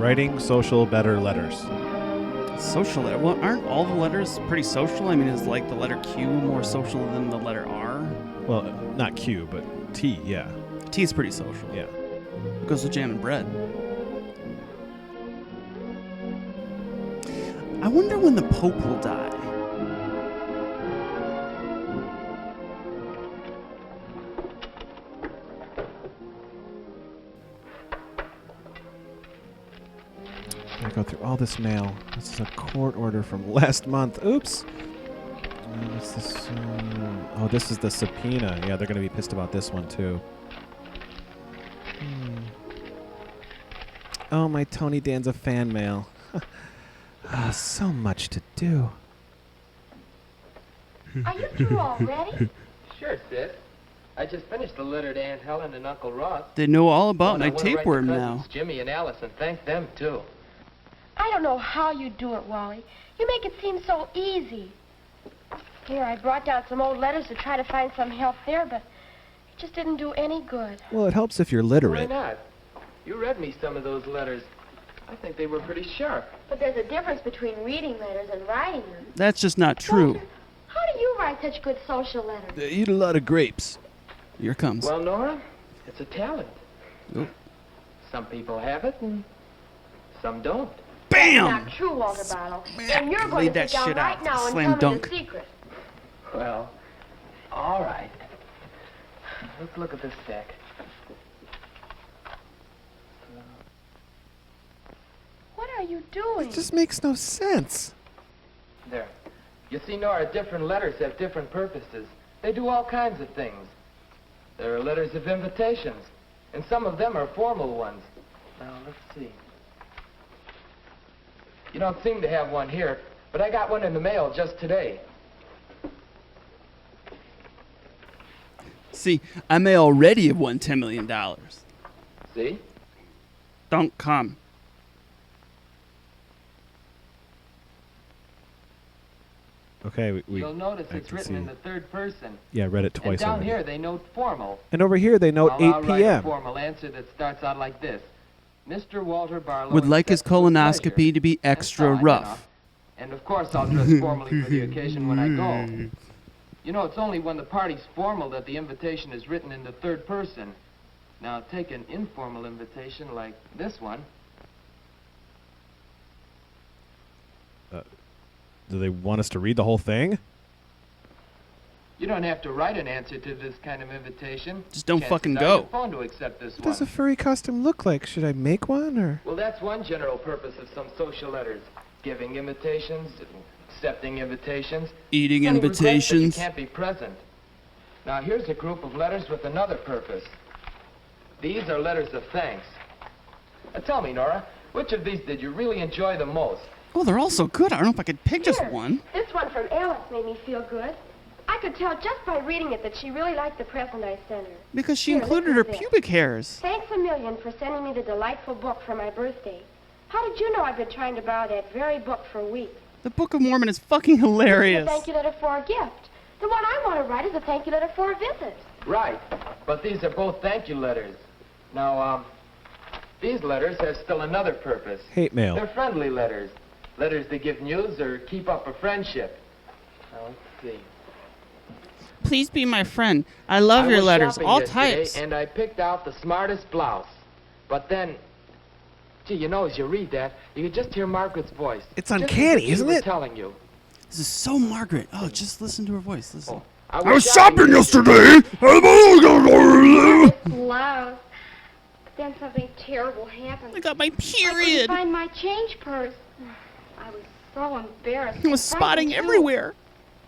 Writing social better letters. Social letter. Well, aren't all the letters pretty social? I mean, is like the letter Q more social than the letter R? Well, not Q, but T, yeah. T is pretty social. Yeah. It goes with jam and bread. I wonder when the Pope will die. I go through all this mail. This is a court order from last month. Oops. What's this? Oh, this is the subpoena. Yeah, they're going to be pissed about this one, too. Oh, my Tony Danza fan mail. So much to do. Are you through already? Sure, sis. I just finished the letter to Aunt Helen and Uncle Ross. They know all about and I my wanna write tapeworm to now. cousins Jimmy and Alice and thank them, too. I don't know how you do it, Wally. You make it seem so easy. Here, I brought down some old letters to try to find some help there, but it just didn't do any good. Well, it helps if you're Why literate. not? You read me some of those letters. I think they were pretty sharp. But there's a difference between reading letters and writing them. That's just not true. Walter, how do you write such good social letters? They eat a lot of grapes. Here it comes. Well, Nora, it's a talent. Oop. Some people have it and some don't. Bam! Not true, Walter Barlow. And you're going Laid to that sit down shit right out. now and Slam tell dunk. me the secret. Well, all right. Let's look at this stack. What are you doing? It just makes no sense. There. You see, Nora, different letters have different purposes. They do all kinds of things. There are letters of invitations, and some of them are formal ones. Now, let's see. You don't seem to have one here, but I got one in the mail just today. See, I may already have won $10 million. See? Don't come. Okay, You'll notice I it's can written see. in the third person. Yeah, read it And twice down already. here they note formal. And over here they note I'll 8 write a p.m. formal answer that starts out like this. Mr. Walter Barlow Would like his accepts with colonoscopy pleasure. to be And extra so on, rough. And of course I'll dress formally for the occasion when I go. You know, it's only when the party's formal that the invitation is written in the third person. Now take an informal invitation like this one. Do they want us to read the whole thing? You don't have to write an answer to this kind of invitation. Just don't Chances fucking are go. your phone to accept this What does a one. furry costume look like? Should I make one, or...? Well, that's one general purpose of some social letters. Giving invitations, accepting invitations. Eating Sending requests that invitations. You can't be present. Now, here's a group of letters with another purpose. These are letters of thanks. Now, tell me, Nora, which of these did you really enjoy the most? Oh, they're all so good. I don't know if I could pick just Here, one. This one from Alice made me feel good. I could tell just by reading it that she really liked the present I sent her. Because she Here, included her listen to this. pubic hairs. Thanks a million for sending me the delightful book for my birthday. How did you know I've been trying to borrow that very book for weeks? The Book of Mormon is fucking It's a hilarious. thank you letter for a gift. The one I want to write is a thank you letter for a visit. Right, but these are both thank you letters. Now, these letters have still another purpose. Hate mail. They're friendly letters. Letters that give news or keep up a friendship. Now, let's see. Please be my friend. I love I your was letters, shopping all yesterday, types. And I picked out the smartest blouse. But then, gee, you know, as you read that, you could just hear Margaret's voice. It's Just as uncanny, if she isn't were it? telling you. This is so Margaret. Oh, just listen to her voice. Listen. Oh, I was shopping yesterday! This blouse. Then something terrible happened. I got my I couldn't period. find my change purse. I was so embarrassed. It was and frightened, spotting too. everywhere.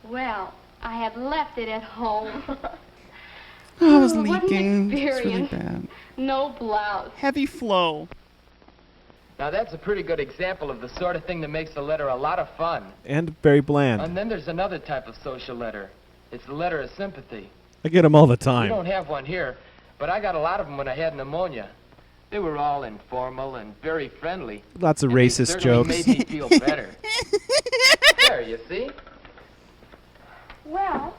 Well, I had left it at home. Oh, I was What an leaking. It's really experience. bad. No blouse. Heavy flow. Now, that's a pretty good example of the sort of thing that makes a letter a lot of fun. And very bland. And then there's another type of social letter. It's the letter of sympathy. I get them all the We time. don't have one here, but I got a lot of them when I had pneumonia. They were all informal and very friendly. Lots of and they racist certainly jokes. made me feel better. There, you see? Well,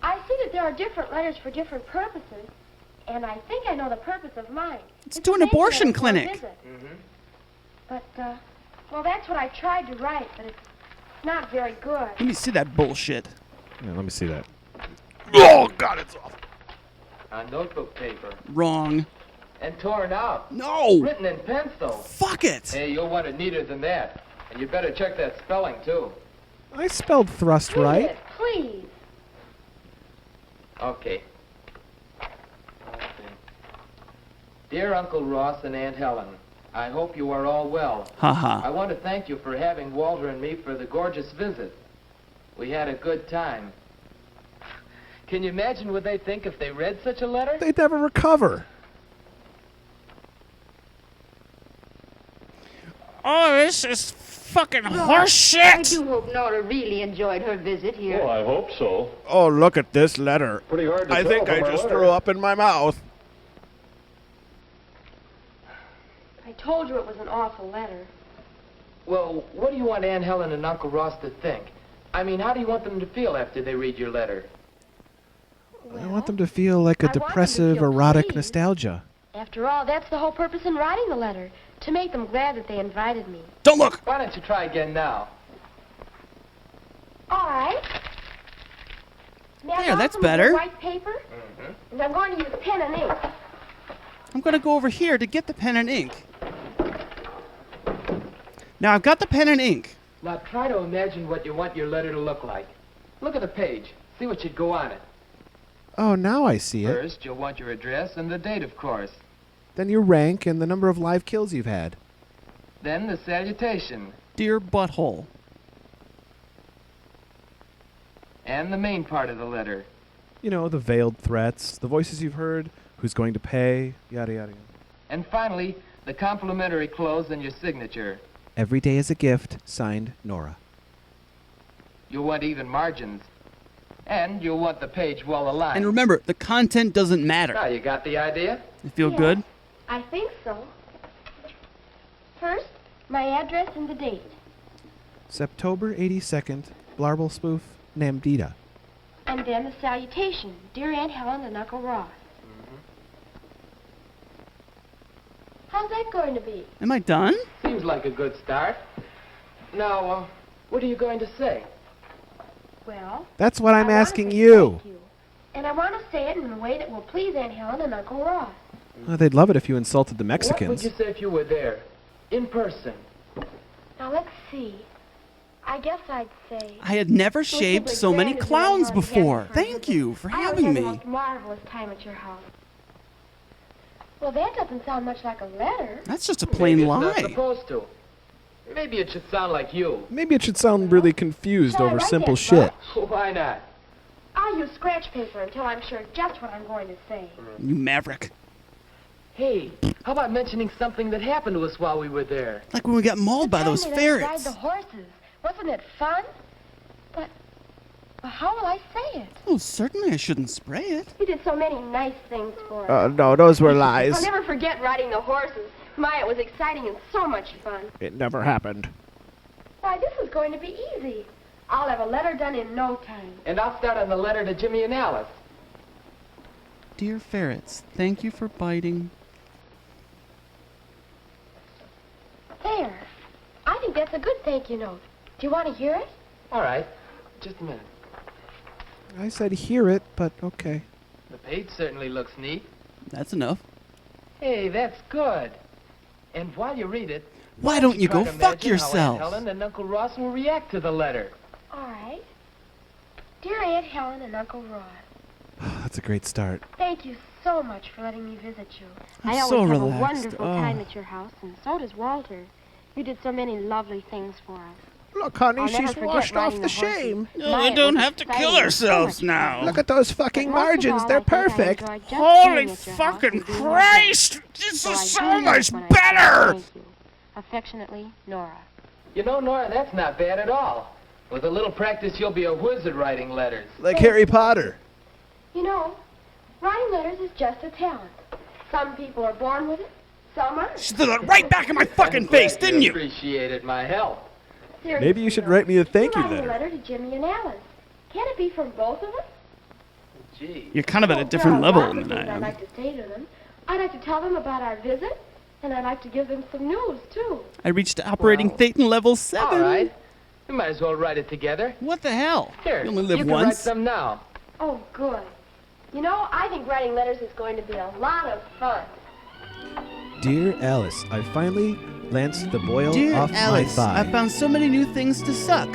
I see that there are different letters for different purposes, and I think I know the purpose of mine. It's a to an thank you abortion letter for a clinic. visit. But, well, that's what I tried to write, but it's not very good. Let me see that bullshit. Yeah, let me see that. Oh, God, it's off. On notebook paper. Wrong. And torn out. No! Written in pencil. Fuck it! Hey, you'll want it neater than that. And you better check that spelling, too. I spelled thrust Read right. it, please. Okay. Dear Uncle Ross and Aunt Helen, I hope you are all well. I Haha. want to thank you for having Walter and me for the gorgeous visit. We had a good time. Can you imagine what they think if they read such a letter? They'd never recover. Oh, this is fucking I horseshit! do hope Nora really enjoyed her visit here. Well, I hope so. Oh, look at this letter. Pretty hard to I tell think from I my just letter. threw up in my mouth. I told you it was an awful letter. Well, what do you want Aunt Helen and Uncle Ross to think? I mean, how do you want them to feel after they read your letter? I want them to feel like a I want them to depressive, feel erotic pleased. nostalgia. After all, that's the whole purpose in writing the letter, to make them glad that they invited me. Don't look! Why don't you try again now? All right. May I There, have that's some of your better. white paper? And I'm going to use pen and ink. I'm gonna go over here to get the pen and ink. Now I've got the pen and ink. Now try to imagine what you want your letter to look like. Look at the page. See what should go on it. Oh, now I see it. First, you'll want your address and the date, of course. Then your rank and the number of live kills you've had. Then the salutation. Dear butthole. And the main part of the letter. You know, the veiled threats, the voices you've heard, who's going to pay, yada, yada, yada. And finally, the complimentary close and your signature. Every day is a gift, signed Nora. You'll want even margins. And you'll want the page well aligned. And remember, the content doesn't matter. Now, you got the idea? You feel Yes, good? I think so. First, my address and the date. September 82nd, Blarble Spoof, Namdita. And then the salutation. Dear Aunt Helen and Uncle Ross. How's that going to be? Am I done? Seems like a good start. Now, what are you going to say? Well, That's what I'm I wanna asking say you. thank you. And I want to say it in a way that will please Aunt Helen and Uncle Ross. Oh, they'd love it if you insulted the What would Mexicans. you say if you were there? In person. Now, let's see. I guess I'd say... I had never Well, shaved simply so many grand as clowns Aunt Helen before. had for Thank visit. you for I always having had the me. most marvelous time at your house. Well, that doesn't sound much like a letter. That's just a Maybe plain it's not lie. supposed to. Maybe it should sound like you. Maybe it should sound really confused Shall I over write simple that, shit. Why not? I'll use scratch paper until I'm sure just what I'm going to say. You maverick. Hey, how about mentioning something that happened to us while we were there? Like when we got mauled by The time those they let us ride ferrets. the horses. Wasn't it fun? But well, how will I say it? Oh, certainly I shouldn't spray it. You did so many nice things for us. No, those were I'll lies. never forget riding the horses. My, it was exciting and so much fun. It never happened. Why, this is going to be easy. I'll have a letter done in no time. And I'll start on the letter to Jimmy and Alice. Dear ferrets, thank you for biting. There. I think that's a good thank you note. Do you want to hear it? All right, just a minute. I said hear it, but okay. The page certainly looks neat. That's enough. Hey, that's good. And while you read it, Why don't you try go to fuck imagine how Aunt yourself? Helen and Uncle Ross will react to the letter. All right. Dear Aunt Helen and Uncle Ross, That's a great start. thank you so much for letting me visit you. I'm I always so have relaxed. a wonderful Oh. time at your house, and so does Walter. You did so many lovely things for us. Look, honey, I'll never she's forget washed off riding the the horses. shame. Oh, My, we it don't was have to exciting kill and so ourselves much now. fun. Look at those But fucking most of margins. all, They're I think I perfect. enjoyed just Holy being at your house fucking and being with you. Christ! This So I is do so mean much it when I say better! Thank you. Affectionately, Nora. You know, Nora, that's not bad at all. With a little practice, you'll be a wizard writing letters. Like Harry Potter. You know, writing letters is just a talent. Some people are born with it, some aren't. She threw it right back in my fucking I'm face, glad didn't you? Appreciated my help. Seriously, Maybe you should though, write me a thank you you're writing letter. a letter to Jimmy and Alice. Can it be from both of us? Gee. You're kind of at a Well, there different are level lots of than I things I'd am. like to say to them. I'd like to tell them about our visit, And I'd like to give them some news, too. I reached operating Wow. Thetan level 7. All right. We might as well write it together. What the hell? Here, You only live you can write once. some now. Oh, good. You know, I think writing letters is going to be a lot of fun. Dear Alice, I finally lanced the boil Dear off Alice, my thigh. I found so many new things to suck.